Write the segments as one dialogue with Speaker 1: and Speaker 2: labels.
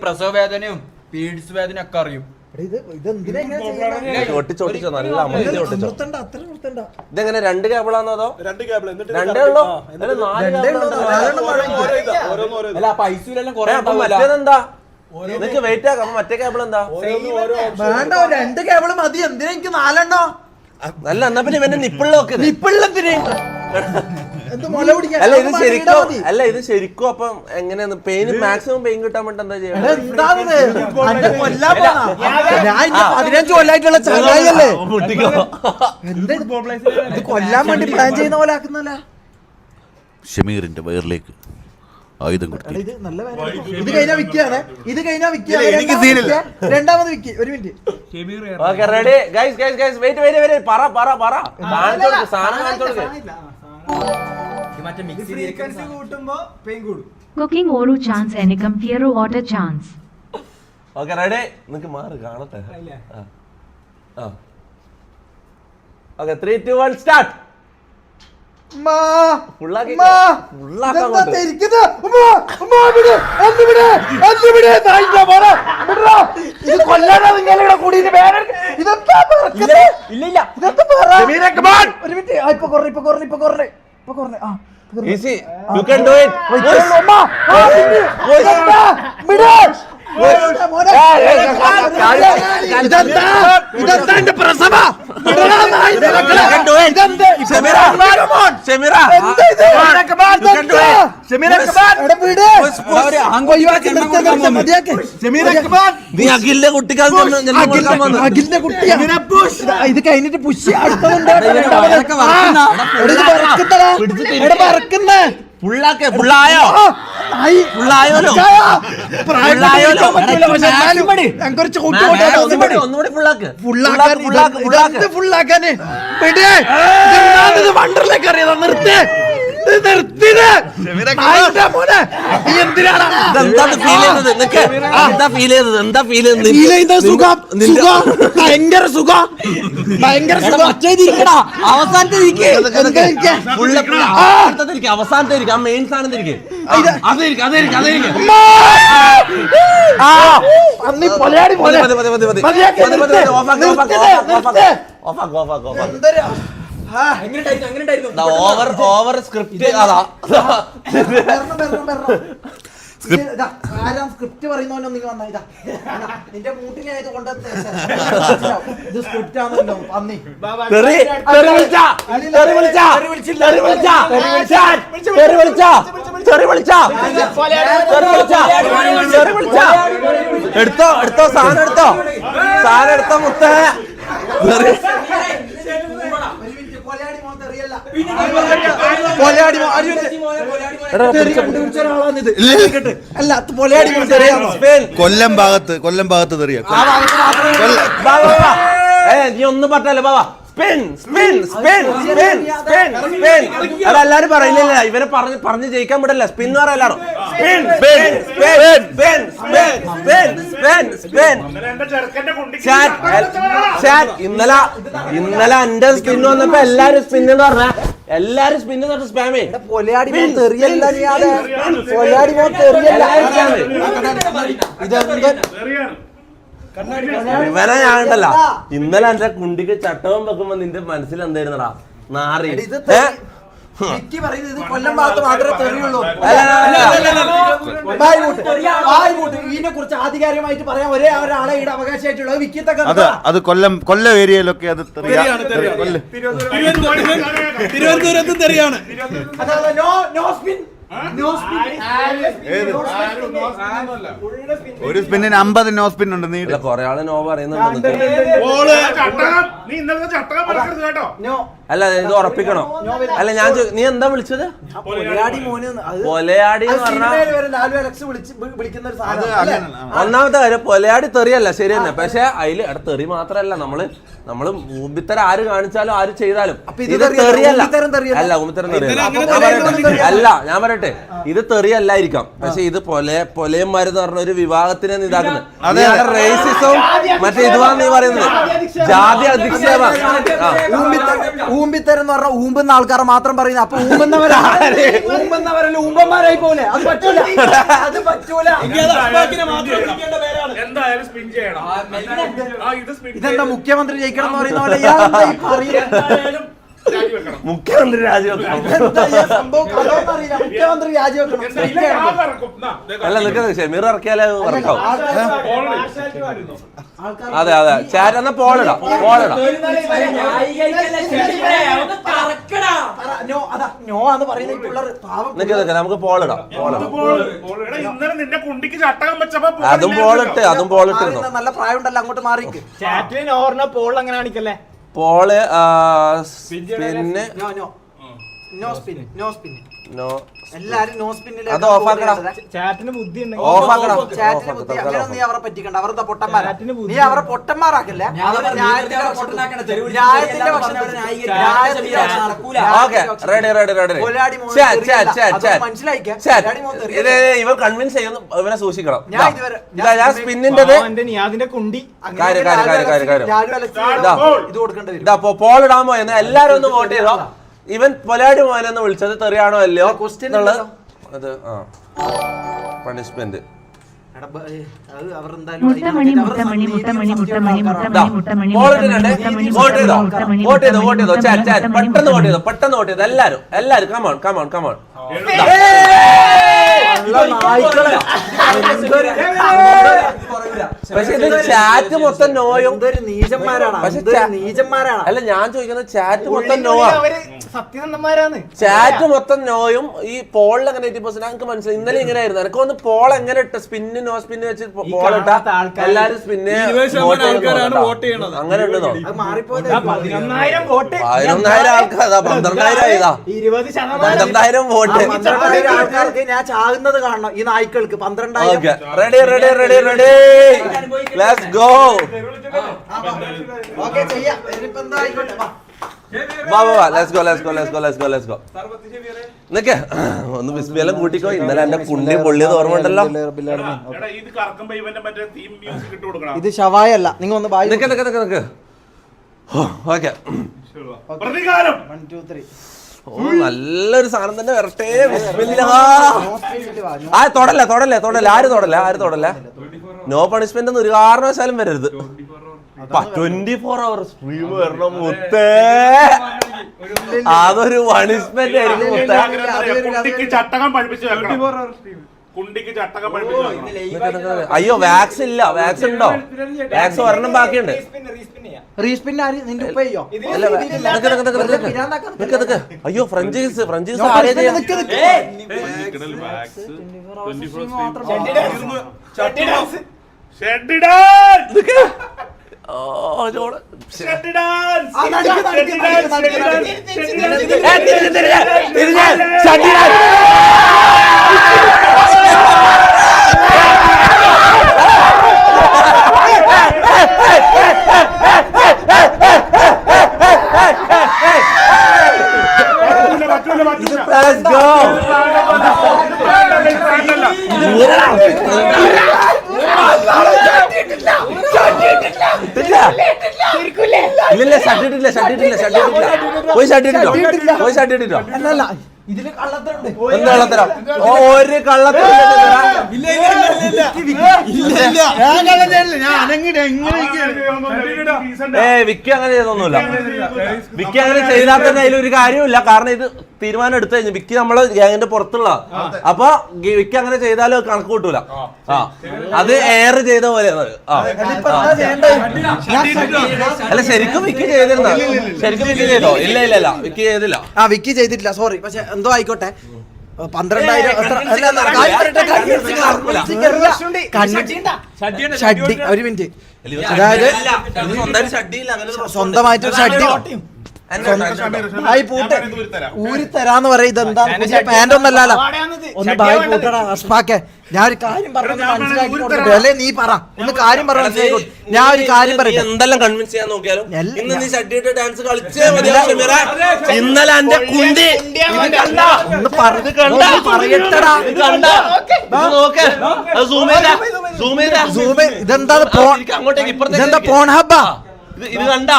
Speaker 1: പ്രസവ വേദനയും പീഡ്സ് വേദന ഒക്കെ അറിയും.
Speaker 2: ഇതെങ്ങനെ 2 കേബിളാണോ അതോ 2 ഉള്ളോ? മറ്റേതെന്താ നിനക്ക് വെയിറ്റ് ആക്കാം? മറ്റേ കേബിൾ എന്താ?
Speaker 3: വേണ്ട, 2 കേബിള് മതി. എന്തിനാ എനിക്ക് 4 എണ്ണോ?
Speaker 2: അല്ല എന്നാ പിന്നെ ഇവന്റെ നിപ്പിള്ളൊക്കെ അല്ല ഇത് ശരിക്കും അല്ല ഇത് ശരിക്കും അപ്പം എങ്ങനെയാന്ന് പെയിൻ മാക്സിമം പെയിൻ കിട്ടാൻ വേണ്ടി എന്താ ചെയ്യണം?
Speaker 3: 15 കൊല്ലായിട്ടുള്ള ചങ്ങായിയല്ലേ ഇത് കൊല്ലാൻ വേണ്ടി പ്ലാൻ ചെയ്യുന്ന പോലെ ആക്കുന്നല്ല.
Speaker 4: ഷമീറിന്റെ വയറിലേക്ക് ആയുധം കൊടുത്തു.
Speaker 3: ഇത് കഴിഞ്ഞാ വിൽക്കുകയാണ്. ഇത് കഴിഞ്ഞാ രണ്ടാമത് വിൽക്കി. 1 minute.
Speaker 2: Okay ready guys guys guys wait wait wait പറ സാധനം കാണിച്ചു കൊടുക്ക്.
Speaker 5: Cooking oru chance enikam fiero water chance.
Speaker 2: Okay ready നിനക്ക് മാറ് കാണട്ടെ. Okay 3 2 1 start.
Speaker 3: അഖിലിന്റെ കുട്ടി ഇത് കഴിഞ്ഞിട്ട് പുഷ് ഫുള്ളാക്കാന് വണ്ടറിലേക്ക് അറിയാം. നിർത്തേ ഭയങ്കര സുഖം
Speaker 2: അവസാനത്തെ മെയിൻ സാധനം തിരികെ ഓവർ സ്ക്രിപ്റ്റ്
Speaker 3: സ്ക്രിപ്റ്റ് പറയുന്നവനോ നിങ്ങൾ വന്നാ നിന്റെ മൂട്ടിലായത് കൊണ്ട് ഇത് സ്ക്രിപ്റ്റ് ആണല്ലോ പന്നി
Speaker 2: എടുത്തോ സാധനം എടുത്തോ മുത്തേ.
Speaker 4: കൊല്ലം ഭാഗത്ത് തെറിയ
Speaker 2: നീ ഒന്നും പറഞ്ഞല്ലോ ബാബാ. എല്ലാരും പറയില്ല ഇവരെ പറഞ്ഞ് ജയിക്കാൻ വിടല്ല. സ്പിൻ എന്ന് പറയല്ലാണോ? ഇന്നലെ എന്റെ സ്പിൻ വന്നപ്പോ എല്ലാരും സ്പിൻ എന്ന് പറഞ്ഞ എല്ലാരും സ്പിൻ എന്ന് സ്പാമേ ഇവനെ ഞാനുണ്ടല്ല ഇന്നലെ എന്റെ കുണ്ടിക്ക് ചട്ടവും വെക്കുമ്പോ നിന്റെ മനസ്സിൽ എന്തായിരുന്നടാ നാറി.
Speaker 3: കൊല്ലം ഭാഗത്ത് മാത്രമേ തെറിയുള്ളൂ. ഇതിനെ കുറിച്ച് ആധികാരികമായിട്ട് പറയാൻ ഒരേ ഒരാളെ ഇവിടെ അവകാശമായിട്ടുള്ളത് വിക്കിത്തൊക്കെ.
Speaker 4: അത് കൊല്ലം ഏരിയയിലൊക്കെ അത്
Speaker 1: തിരുവനന്തപുരത്ത് തെറിയാണ്.
Speaker 4: ഒരു സ്പിന്നിന് 50 നോ സ്പിൻ ഉണ്ട്. നീ
Speaker 2: കൊറേ ആള് നോ പറയുന്നുണ്ട്. അല്ല ഇത് ഉറപ്പിക്കണോ? അല്ല ഞാൻ നീ എന്താ വിളിച്ചത്? പൊലയാടി എന്ന് പറഞ്ഞാൽ ഒന്നാമത്തെ കാര്യം പൊലയാടി തെറിയല്ല ശരി തന്നെ. പക്ഷെ അതില് തെറി മാത്രല്ല നമ്മള് ഊമ്പിത്തരം ആര് കാണിച്ചാലും ആര് ചെയ്താലും ഇത് തെറിയല്ല. അല്ല ഊമ്പിത്തരം തെറിയല്ല. അല്ല ഞാൻ പറയട്ടെ ഇത് തെറിയല്ലായിരിക്കാം. പക്ഷെ ഇത് പൊലയന്മാരെന്ന് പറഞ്ഞ ഒരു വിഭാഗത്തിനെ ഇതാക്കുന്നത് റേസിസവും മറ്റേ ഇതുവാന്ന് നീ പറയുന്നത് ജാതി അധിക്ഷേപം.
Speaker 3: ഊമ്പിത്തരം എന്ന് പറഞ്ഞാൽ ഊമ്പുന്ന ആൾക്കാരെ മാത്രം പറയുന്നത്. അപ്പൊ ഊമ്പുന്നവരല്ല ഊമ്പന്മാരായി പോലെ. അത് പറ്റൂല, അത് പറ്റൂല. ഇതെന്താ മുഖ്യമന്ത്രി ജയിക്കണം എന്ന് പറയുന്ന പോലെ
Speaker 2: മുഖ്യമന്ത്രി രാജിവെക്കണം.
Speaker 3: മുഖ്യമന്ത്രി രാജിവെക്കണം.
Speaker 2: അല്ല നിൽക്കുന്നത് ഷമീർ ഇറക്കിയാലേ ഇറക്കാവും. അതെ അതെ ചാറ്റ് എന്നാ പോളിടാം. നമുക്ക് പോളിടാം. അതും പോളിട്ടിരുന്നു.
Speaker 3: നല്ല പ്രായം ഉണ്ടല്ലോ, അങ്ങോട്ട് മാറിക്ക്.
Speaker 1: പോൾ അങ്ങനെ കാണിക്കല്ലേ.
Speaker 2: പോള് പിന്നെ
Speaker 3: എല്ലാരും നോ സ്പിന്നിൽ.
Speaker 2: അത് ഓഫാക്കടാ.
Speaker 1: ചാറ്റിന് ബുദ്ധി
Speaker 2: ഓഫാക്കണം.
Speaker 3: ചാറ്റിന് ബുദ്ധി. അങ്ങനെ നീ അവരെ പറ്റിക്കണ്ട. അവരുടെ പൊട്ടന്മാരാ. നീ അവരെ പൊട്ടന്മാരാക്കല്ലേ.
Speaker 2: ഇവൻ കൺവിൻസ് ചെയ്യുന്നു. ഇവനെ സൂക്ഷിക്കണം. ഞാൻ സ്പിന്നിന്റെ
Speaker 1: കുണ്ടി
Speaker 2: പോളിടാൻ പോയെന്ന് എല്ലാരും ഒന്ന് വോട്ട് ചെയ്തോ. ഇവൻ പൊലാടി മോനെന്ന് വിളിച്ചത് തെറിയാണോ അല്ലയോ എന്നുള്ളത്. അത് പണിഷ്മെന്റ്. പെട്ടെന്ന് വോട്ട് ചെയ്തോ എല്ലാരും. കമോൺ പക്ഷെ ഇത് ചാറ്റ് മൊത്തം നോയും. അല്ല ഞാൻ ചോദിക്കുന്നത് ചാറ്റ് മൊത്തം നോയാ. ചാറ്റ് മൊത്തം നോയും. ഈ പോളിൽ അങ്ങനെ 80% എനിക്ക് മനസ്സിലായി. ഇന്നലെ ഇങ്ങനെ ആയിരുന്നു. എനിക്ക് ഒന്ന് പോൾ എങ്ങനെ ഇട്ട സ്പിന്ന് നോ സ്പിന്ന് വെച്ച് പോൾ ഇട്ട എല്ലാരും സ്പിന്ന് അങ്ങനെ ഉണ്ട്. 11,000 ആൾക്കാർ 12,000 ഇതാ 12,000 വോട്ട്.
Speaker 3: ഞാൻ ചാകുന്നത് കാണണം ഈ നായ്ക്കൾക്ക്. 12,000.
Speaker 2: Ready let's go.
Speaker 3: ഓക്കേ ചെയ്യാം. ഇനിയിപ്പോ എന്താ ആയിക്കോട്ടെ.
Speaker 2: നിക്ക് ഒന്ന് ബിസ്മിയെല്ലാം കൂട്ടിക്കോ. ഇന്നലെ എന്റെ കുണ്ടി പൊള്ളിയത് ഓർമ്മ ഉണ്ടല്ലോ.
Speaker 3: ഇത് ഷവായല്ല. നിങ്ങൾ ഒന്ന്
Speaker 2: നിക്ക് ഓക്കെ. ഓ നല്ലൊരു സാധനം തന്നെ വരട്ടെ. തൊടല്ലേ ആര് തൊടല്ലേ. നോ പണിഷ്മെന്റ് ഒന്നും ഒരു കാരണവശാലും വരരുത്. 24 hour സ്ട്രീം വരണം മുത്തേ. അതൊരു പണിഷ്മെന്റ് ആയിരിക്കും മുത്തേ. അയ്യോ വാക്സ് ഇല്ല. വാക്സ് ഉണ്ടോ? വാക്സ് ഒരെണ്ണം ബാക്കിയുണ്ട്. അയ്യോ ഫ്രഞ്ചൈസ് ആരെയാ ചെയ്യാ? Let's go. ഇല്ല ഷട്ടിട്ടില്ല. പോയി ഷട്ടിട്ടോ.
Speaker 3: ഇതില് കള്ളത്തരം.
Speaker 2: ഒരു കള്ളത്തരം. വിക്കി അങ്ങനെ ചെയ്തൊന്നുമില്ല. വിക്കി അങ്ങനെ ചെയ്താൽ തന്നെ അതിലൊരു കാര്യമില്ല. കാരണം ഇത് തീരുമാനം എടുത്തു കഴിഞ്ഞു. വിക്കി നമ്മള് ഗ്യാങ്ങിന്റെ പുറത്തുള്ള. അപ്പൊ വിക്കി അങ്ങനെ ചെയ്താലും കണക്ക് കൂട്ടൂല. അത് എയർ ചെയ്ത പോലെ. അല്ല ശരിക്കും വിക്കി ചെയ്തിരുന്ന. ശരിക്കും വിക്കി ചെയ്തോ? ഇല്ല വിക്കി ചെയ്തില്ല.
Speaker 3: വിക്കി ചെയ്തിട്ടില്ല. സോറി. പക്ഷെ എന്തോ ആയിക്കോട്ടെ. 12,000 ഒരു മിനിറ്റ്. അതായത് സ്വന്തമായിട്ടൊരു ഷഡ്ഡി ഊരിത്തരാന്ന് പറയും. ഇതെന്താ പാന്റ് ഒന്നല്ലല്ലോ. ഒന്ന് ബായ് പൂട്ടടാ അഷ്ഫാക്കെ. ഞാൻ ഒരു കാര്യം പറഞ്ഞു മനസ്സിലാക്കി കൊടുക്കട്ടെ. അല്ലെ നീ പറ ഒന്ന് കാര്യം പറഞ്ഞു മനസ്സിലാക്കി. ഞാൻ ഒരു കാര്യം പറയും.
Speaker 2: എന്തെല്ലാം കൺവിൻസ് ചെയ്യാൻ നോക്കിയാലും ഇന്ന് നീ ഷഡ്ഡിയുടെ ഡാൻസ് കളിച്ചേ മതി. ഇന്നലെ എന്റെ കുണ്ടി ഒന്ന് പറഞ്ഞു പറയട്ടടാ. ഇതെന്താ പോൺ ഹബ്ബാ? ഇത് കണ്ടാ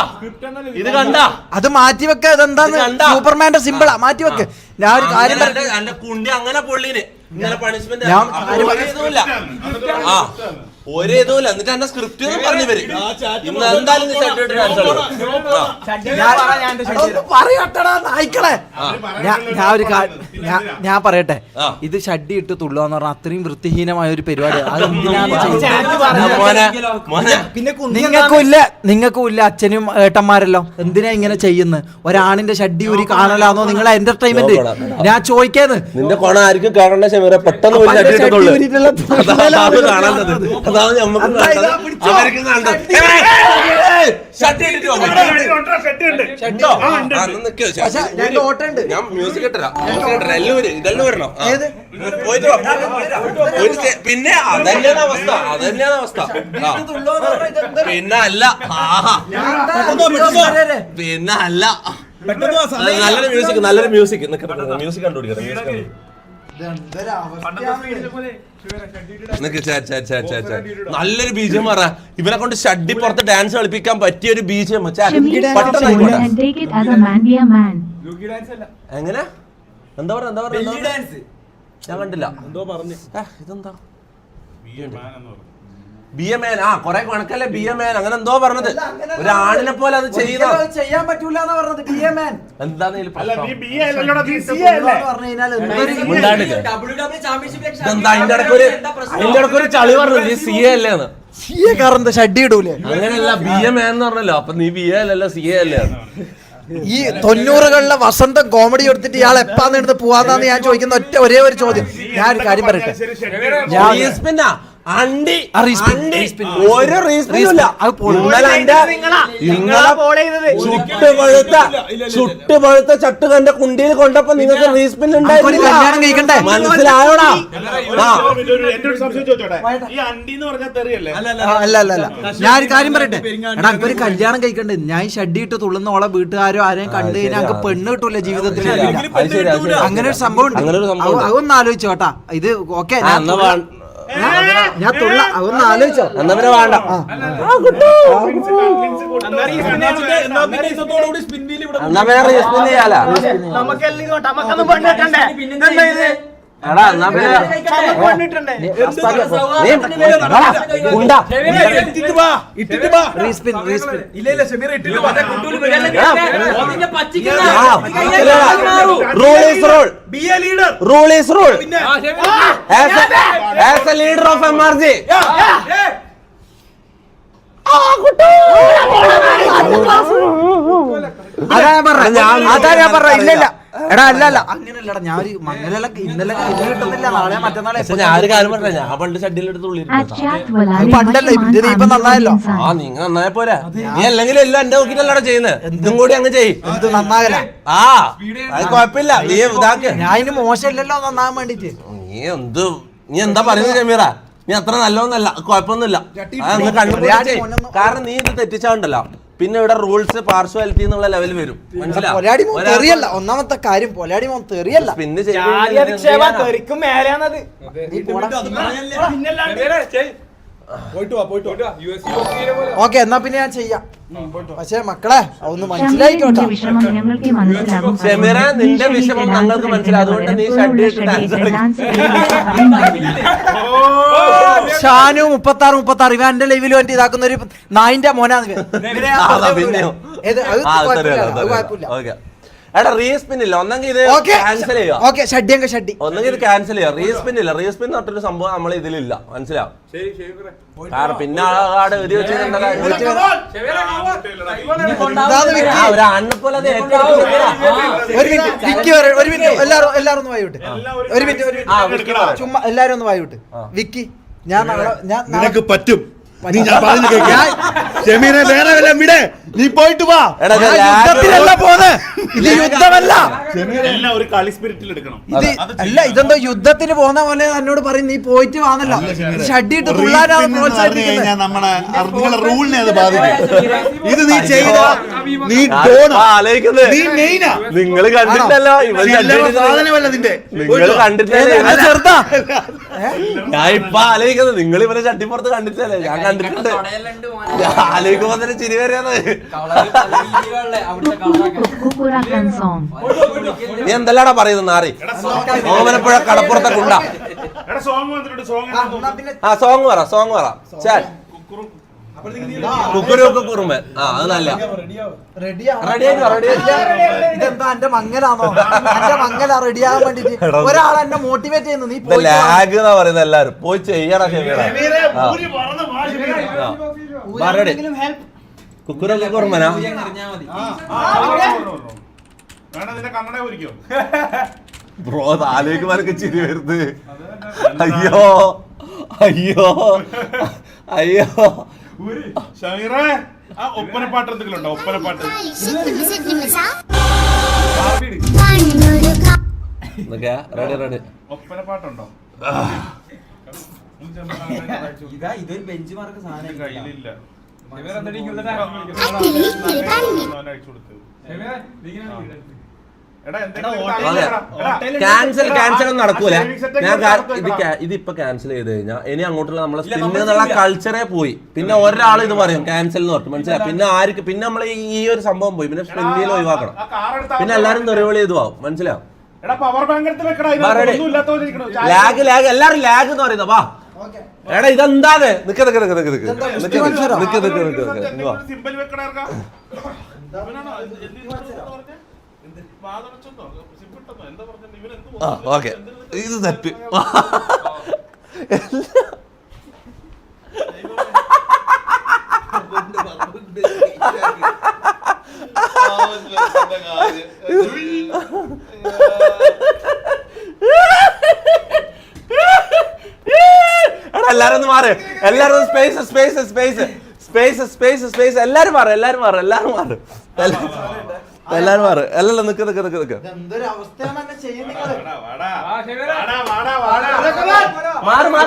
Speaker 2: ഇത് കണ്ടാ
Speaker 3: അത് മാറ്റിവെക്ക. ഇതെന്താന്ന് സൂപ്പർമാന്റെ സിമ്പിളാ, മാറ്റിവെക്ക്. ഞാൻ ഒരു കാര്യം
Speaker 2: എന്റെ കുണ്ടി അങ്ങനെ പൊള്ളിന് ഇങ്ങനെ പണിഷ്മെന്റ് ഒരേതുമില്ല. എന്നിട്ട് എന്റെ സ്ക്രിപ്റ്റ് പറഞ്ഞു വരും. ഇന്ന് എന്തായാലും
Speaker 3: പറയട്ടടാ നായിക്കളെ. ഞാൻ പറയട്ടെ, ഇത് ഷഡ്ഡി ഇട്ട് തുള്ളുവാന്ന് പറഞ്ഞാൽ അത്രയും വൃത്തിഹീനമായ ഒരു പരിപാടി. നിങ്ങൾക്കും ഇല്ല അച്ഛനും ഏട്ടന്മാരല്ലോ, എന്തിനാ ഇങ്ങനെ ചെയ്യുന്നത്? ഒരാണിന്റെ ഷഡ്ഡി ഒരു കാണലാന്നോ നിങ്ങളെ എന്റർടൈൻമെന്റ്? ഞാൻ ചോദിക്കാന്ന്.
Speaker 2: നിന്റെ കൊണ ആയിരിക്കും കാണേണ്ട ഷമീറെ, പെട്ടെന്ന് ഞാൻ മ്യൂസിക് ഇട്ടരാ ഇതെല്ലാം വരണം. പിന്നെ അതന്നെയാണ് അവസ്ഥ, അതന്നെയാണ് അവസ്ഥ. പിന്നെ അല്ല, പിന്നെ അല്ല, നല്ലൊരു മ്യൂസിക്, നല്ലൊരു മ്യൂസിക് മ്യൂസിക് കണ്ടുപിടിക്കണം. നല്ലൊരു ബീജം പറ. ഇവനെ കൊണ്ട് ഷഡ്ഡി പുറത്ത് ഡാൻസ് കളിപ്പിക്കാൻ പറ്റിയ ഒരു ബീജം. എങ്ങനെ എന്താ പറയാ, എന്താ പറയാ, ഞാൻ കണ്ടില്ല. ഇതെന്താ BMN? ആ കൊറേ കണക്കല്ലേ BMN, അങ്ങനെ എന്തോ പറഞ്ഞത്. ഒരു ആണിനെ പോലെ അത്
Speaker 3: ചെയ്യാൻ പറ്റൂല പറഞ്ഞത്.
Speaker 2: എന്താന്ന് അതിന്റെ ഇടക്കൊരു ചളി പറഞ്ഞത് CA അല്ലേന്ന്.
Speaker 3: CA കാരന്താ ഷഡ്ഡി ഇടൂലേ?
Speaker 2: അങ്ങനെയല്ല, BMN എന്ന് പറഞ്ഞല്ലോ. അപ്പൊ നീ BA അല്ലല്ലോ, CA അല്ലേ?
Speaker 3: ഈ 90കളിലെ വസന്തം കോമഡി എടുത്തിട്ട് ഇയാൾ എപ്പാന്ന് എടുത്ത് പോവാന്നാന്ന് ഞാൻ ചോദിക്കുന്ന ഒരേ ഒരു ചോദ്യം. ഞാൻ ഒരു കാര്യം പറയട്ടെ,
Speaker 2: ചുട്ടുപഴുത്ത ചട്ടുകന്റെ കുണ്ടിയിൽ കൊണ്ടപ്പോ നിങ്ങൾക്ക് റീസ്പിൻ
Speaker 3: കല്യാണം കഴിക്കണ്ടേ?
Speaker 2: മനസ്സിലായോടാ?
Speaker 3: അല്ല ഞാൻ ഒരു കാര്യം പറയട്ടെ, എടാ ഒരു കല്യാണം കഴിക്കണ്ടേ? ഞാൻ ഷഡ്ഡി ഇട്ട് തുള്ളുന്ന ഓളെ വീട്ടുകാരോ ആരെയും കണ്ടു കഴിഞ്ഞാൽ ഞങ്ങൾക്ക് പെണ്ണ് കിട്ടൂല ജീവിതത്തിൽ. അങ്ങനെ ഒരു സംഭവം ഉണ്ട്. അതൊന്ന് ആലോചിച്ചോട്ടാ. ഇത് ഓക്കെ, ഞാൻ തുള്ള അതൊന്ന് ആലോചിച്ചോ.
Speaker 2: എന്നാ പിന്നെ വേണ്ട. എന്നാ വേറെ റീസ്പിൻ ചെയ്യാലോ. എടാ എന്നാ പിന്നെ rule is rule. As a leader of MRG.
Speaker 3: അതാ ഞാൻ പറഞ്ഞ. ഇല്ല എടാ അല്ല അങ്ങനെയല്ലടാ. ഞാൻ ഒരു മംഗലല്ല ഇന്നലെ കിട്ടുന്നില്ല, നാളെ മറ്റന്നാളെ.
Speaker 2: ഞാൻ ഒരു കാര്യം പറഞ്ഞ, ഞാൻ പണ്ട് ഷഡ്ഡിലെടുത്ത്
Speaker 3: പണ്ടല്ല, ഇപ്പൊ നന്നായല്ലോ.
Speaker 2: ആ നിങ്ങൾ നന്നായ പോരാ. നീ അല്ലെങ്കിൽ എല്ലാം എന്റെ നോക്കിട്ടല്ലടാ ചെയ്യുന്നത്. ഇതും കൂടി അങ്ങ് ചെയ്യും.
Speaker 3: ഇത് നന്നാകല.
Speaker 2: ആ അത് കുഴപ്പമില്ല. നീ ഇതാക്ക്.
Speaker 3: ഞാൻ ഇതിന് മോശമില്ലല്ലോ നന്നാകാൻ വേണ്ടിട്ട്.
Speaker 2: നീ എന്താ പറയുന്നത് ഷമീറ? നീ അത്ര നല്ലതൊന്നല്ല, കുഴപ്പമൊന്നുമില്ല. കാരണം നീ ഇത് തെറ്റിച്ചാണ്ടല്ലോ, പിന്നെ ഇവിടെ റൂൾസ് പാർഷ്വാലിറ്റി എന്നുള്ള ലെവൽ വരും.
Speaker 3: മനസ്സിലായില്ല. ഒന്നാമത്തെ കാര്യം പൊലാടി മോൻ തെറിയല്ല.
Speaker 2: പിന്നെ
Speaker 3: ഓക്കെ, എന്നാ പിന്നെ ഞാൻ ചെയ്യാം. പക്ഷെ മക്കളെ ഒന്ന് മനസ്സിലായിക്കോട്ടെ.
Speaker 2: നിന്റെ വിഷമം ഞങ്ങൾക്ക് മനസ്സിലാവും. അതുകൊണ്ട് നീ
Speaker 3: ഷാനു 36 ഇവ എന്റെ ലൈവിൽ വേണ്ടി ഇതാക്കുന്ന ഒരു നായിന്റെ മോനാണ്.
Speaker 2: എടാ റീസ്പിൻ ഇല്ല, ഒന്നെങ്കിൽ ഇത് ക്യാൻസൽ ചെയ്യാം. ഒന്നെങ്കിൽ ഇത് ക്യാൻസൽ ചെയ്യാം. റീസ്പിൻ ഇല്ല. റീസ്പിൻ തൊട്ടൊരു സംഭവം നമ്മൾ ഇതിലില്ല, മനസ്സിലാവും. കാരണം പിന്നെ ആടെ എഴുതി വെച്ചിട്ടുണ്ടല്ലോ ഒരു അണ്ണപ്പോലെ.
Speaker 3: എല്ലാരും ഒന്ന് വായിവിട്ട്. ഒരു മിനിറ്റ് ചുമ്മാ എല്ലാരും ഒന്ന് വായിവിട്ട്. വിക്കി ഞാൻ
Speaker 4: നിനക്ക് പറ്റും. നീ ഞാൻ പറഞ്ഞു കേൾക്കാം. ഷമീറെ വേറെ വല്ല വിടെ, നീ പോയിട്ട് വാ.
Speaker 3: യുദ്ധത്തിലല്ല പോന്ന്. ഇത് യുദ്ധമല്ല.
Speaker 4: എല്ലാം ഒരു കളി സ്പിരിറ്റിൽ എടുക്കണം.
Speaker 3: ഇത് അല്ല, ഇതെന്തോ യുദ്ധത്തിന് പോകുന്ന പോലെ എന്നോട് പറയും നീ പോയിട്ട് വാന്നല്ലോ. ഷഡ്ഡിട്ട് തുള്ളാനാണ് പ്രോത്സാഹിപ്പിക്കുന്നത്.
Speaker 4: നമ്മളെ റൂളിനെ അത് ബാധിക്കും. ഇത് നീ ചെയ്ത നീ നീ മെയിനാ.
Speaker 2: നിങ്ങൾ കണ്ടിട്ടല്ലോ,
Speaker 4: സാധനമല്ല നിന്റെ.
Speaker 2: നിങ്ങൾ കണ്ടിട്ടല്ലേ?
Speaker 3: ചെറുതാ.
Speaker 2: ഞാൻ ഇപ്പൊ ആലോചിക്കുന്നത് നിങ്ങൾ ഇവരെ ചട്ടിപ്പുറത്ത് കണ്ടിട്ടല്ലേ? ഞാൻ കണ്ടിട്ടുണ്ട്. ആലോചിക്കുമ്പോ തന്നെ ചിരി വരെയാണ്.
Speaker 5: Kukurakan song.
Speaker 2: നീ എന്തെല്ലാടാ പറയുന്നത് നാറി? ഓമനപ്പുഴ കടപ്പുറത്തൊക്കെ ഉണ്ടാ. ആ സോങ് പറ കുക്കുറുമ്പൻ. ആ അത് നല്ല
Speaker 3: ഇതെന്താ എന്റെ മങ്ങലാണോ? എന്റെ മങ്ങല റെഡിയാകാൻ വേണ്ടിട്ട് ഒരാൾ എന്നെ മോട്ടിവേറ്റ് ചെയ്യുന്നു. നീ
Speaker 2: ലാഗ് എന്നാ പറയുന്നത്. എല്ലാരും പോയി ചെയ്യടാ കുക്കുറുമ്പനാ. ബ്രോ ആലോചിക്കുമ്പോഴൊക്കെ ചിരി വരുന്നത്. അയ്യോ
Speaker 4: ഒപ്പനപ്പാട്ട് എന്തെങ്കിലും ഒപ്പനപ്പാട്ട്
Speaker 2: റെഡി
Speaker 4: ഒപ്പനപ്പാട്ടുണ്ടോ?
Speaker 3: ഇതൊരു ബെഞ്ച് മാർക്ക് സാധനം
Speaker 4: കയ്യിലില്ല.
Speaker 2: ക്യാൻസൽ ഒന്നും നടക്കൂല. ഇതിപ്പോ ക്യാൻസൽ ചെയ്ത് കഴിഞ്ഞാൽ ഇനി അങ്ങോട്ടുള്ള നമ്മളെ സ്പിന്ന് എന്നുള്ള കൾച്ചറേ പോയി. പിന്നെ ഒരാൾ ഇത് പറയും ക്യാൻസൽ എന്ന് പറഞ്ഞു, മനസ്സിലായി? പിന്നെ ആർക്ക് പിന്നെ നമ്മൾ ഈ ഒരു സംഭവം പോയി. പിന്നെ സ്പിന്നിൽ ഒഴിവാക്കണം. പിന്നെ എല്ലാരും തെറിവിളി ചെയ്തു ആവും, മനസ്സിലാവും? ലാഗ് എല്ലാരും ലാഗ് എന്ന് പറയുന്നത്. വാ എടാ ഇതെന്താത്? നിക്ക് ഓക്കെ ഇത് തെറ്റ്. എല്ലാരും ഒന്ന് മാറ്. എല്ലാരും സ്പേസ് എല്ലാരും മാറ്. അല്ലല്ല നിക്ക്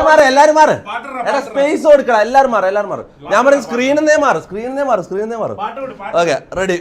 Speaker 2: മാറ്. എല്ലാരും മാറ്. സ്പേസ് കൊടുക്കണം. എല്ലാരും മാറ്. ഞാൻ പറയും സ്ക്രീനിന്നേ മാറ്. Okay ready.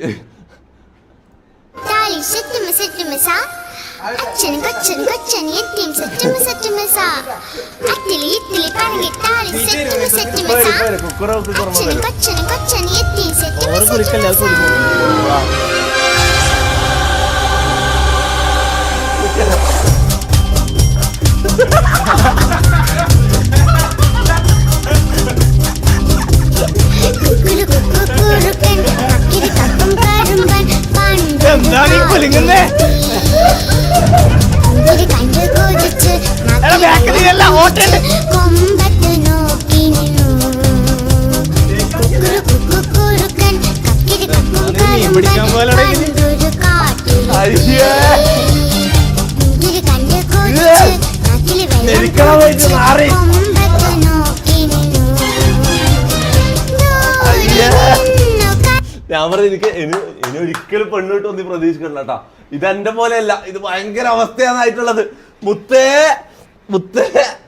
Speaker 2: ഞാൻ പറഞ്ഞ എനിക്ക് ഇനി ഒരിക്കലും പെണ്ണിട്ട് ഒന്നും പ്രതീക്ഷിക്കണ്ട കേട്ടാ. ഇതെന്റെ പോലെയല്ല, ഇത് ഭയങ്കര അവസ്ഥയാണായിട്ടുള്ളത്. മുത്തേ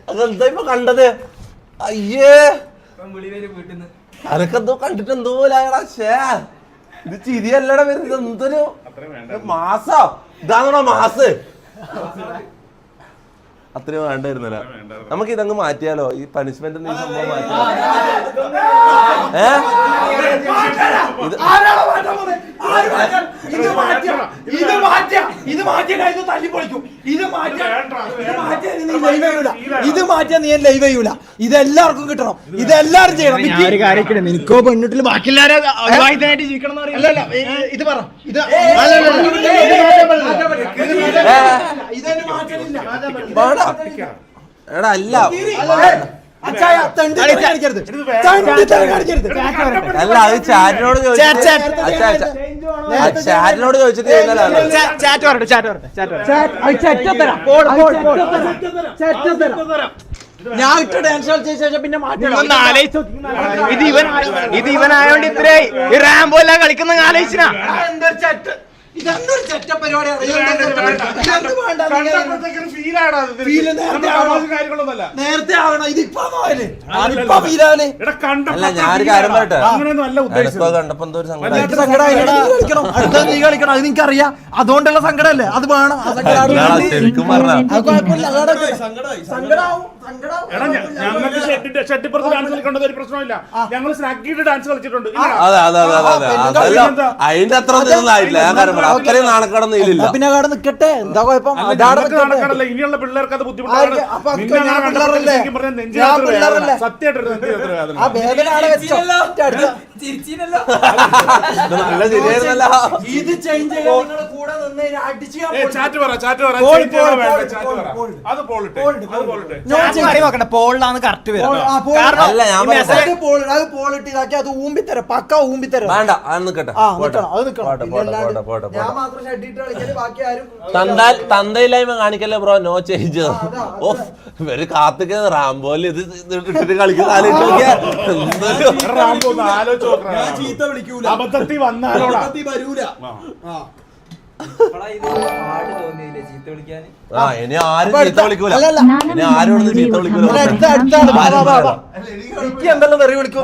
Speaker 2: അതെന്താ ഇപ്പൊ കണ്ടത്? അയ്യേ അനക്കെന്തോ കണ്ടിട്ട് എന്തോ പോലായടാ. ഇത് ചിരിയല്ലടാ വരുന്നത്. എന്തൊരു മാസാ ഇതാണോ മാസ്? അത്രയും വേണ്ടായിരുന്നല്ല. നമുക്ക് ഇതങ്ങ് മാറ്റിയാലോ? ഈ പണിഷ്മെന്റ് സംഭവം മാറ്റിയാലോ?
Speaker 3: ഇത് മാറ്റിയാ നീ ലൈവ് ചെയ്യൂല. ഇതെല്ലാവർക്കും കിട്ടണം. ഇതെല്ലാരും ചെയ്യണം.
Speaker 1: നിനക്കോ പെണ്ണിട്ടില് ബാക്കിയെല്ലാരും ജീവിക്കണം.
Speaker 3: ഇത് പറ.
Speaker 2: എടാ അല്ല അല്ല അത് ചാറ്റിനോട് ചോദിച്ചിട്ട്
Speaker 3: ഞാൻ ഇട്ട് ഡാൻസ് കളിച്ച ശേഷം പിന്നെ
Speaker 1: ഇത് ഇവനായോണ്ട് ഇത്രയായി. ഈ റാംബോ എല്ലാം കളിക്കുന്ന ആലോചിച്ചാ
Speaker 3: ഇതൊന്നൊരു ചെറ്റ പരിപാടിയാണ്. നേരത്തെ ആവണം. ഇതിപ്പോ
Speaker 2: അല്ല ഞാനൊരു കാര്യം പറയട്ടെ. കണ്ടപ്പോ എന്തോ ഒരു
Speaker 3: സങ്കടം അടുത്ത നീ കളിക്കണം. അത് നിനക്കറിയാം. അതുകൊണ്ടുള്ള സങ്കടമല്ലേ? അത് വേണം. ആ സങ്കടം
Speaker 2: ശരിക്കും പറഞ്ഞ
Speaker 3: സങ്കടാവും.
Speaker 6: എടാ ഞങ്ങൾക്ക് ഷെട്ടിപ്പുറത്ത് ഡാൻസ് കളിക്കേണ്ടത് ഒരു പ്രശ്നമില്ല. ഞങ്ങൾ സ്നാക്കിയിട്ട് ഡാൻസ് കളിച്ചിട്ടുണ്ട്.
Speaker 2: അതെ അതിന്റെ അത്ര ആയിട്ടില്ല. ഞാൻ കാര്യം പറയാം, അത്രയും നാണക്കടന്ന് ഇല്ല.
Speaker 3: പിന്നെ അവിടെ നിക്കട്ടെ, എന്താ കുഴപ്പം?
Speaker 6: നടക്കാറല്ല, ഇനിയുള്ള പിള്ളേർക്ക് അത് ബുദ്ധിമുട്ടാണ്.
Speaker 3: ആ വേദന അവിടെ വെച്ചോ.
Speaker 2: നല്ല ശരിയായിരുന്നല്ല.
Speaker 3: ഇത് ചേഞ്ച് ചെയ്യാൻ നിങ്ങളുടെ കൂടെ നിന്ന് അടിച്ച്
Speaker 6: ചാറ്റ് പറ അത് പോളിട്ടെ
Speaker 1: പോളിലാണ് കറക്റ്റ് വരും.
Speaker 2: അല്ല ഞാൻ
Speaker 3: പോളിട്ട് ഇതാക്കി അത് ഊമ്പിത്തരം, പക്ക ഊമ്പിത്തരം.
Speaker 2: വേണ്ട അത് നിക്കട്ടെ.
Speaker 3: ഞാൻ മാത്രം ഷെഡിട്ട് കളിക്കല്, ബാക്കി ആരും
Speaker 2: തന്തയില്ലായ്മ കാണിക്കല്ലേ ബ്രോ. No change. ഓഫ് ഇവര് കാത്തിക്കുന്ന റാംബോല് ഇത് ഇട്ടിട്ട് കളിക്കുന്ന
Speaker 6: ചീത്ത വിളിക്കൂല, അബദ്ധത്തിൽ വന്നാലോടാ വരൂല.
Speaker 2: ഇനി ആരും ചീത്ത വിളിക്കൂല. ഇനി ആരും ചീത്ത വിളിക്കൂല.
Speaker 3: അടുത്താണ്. എന്തെല്ലാം തെറി വിളിക്കും.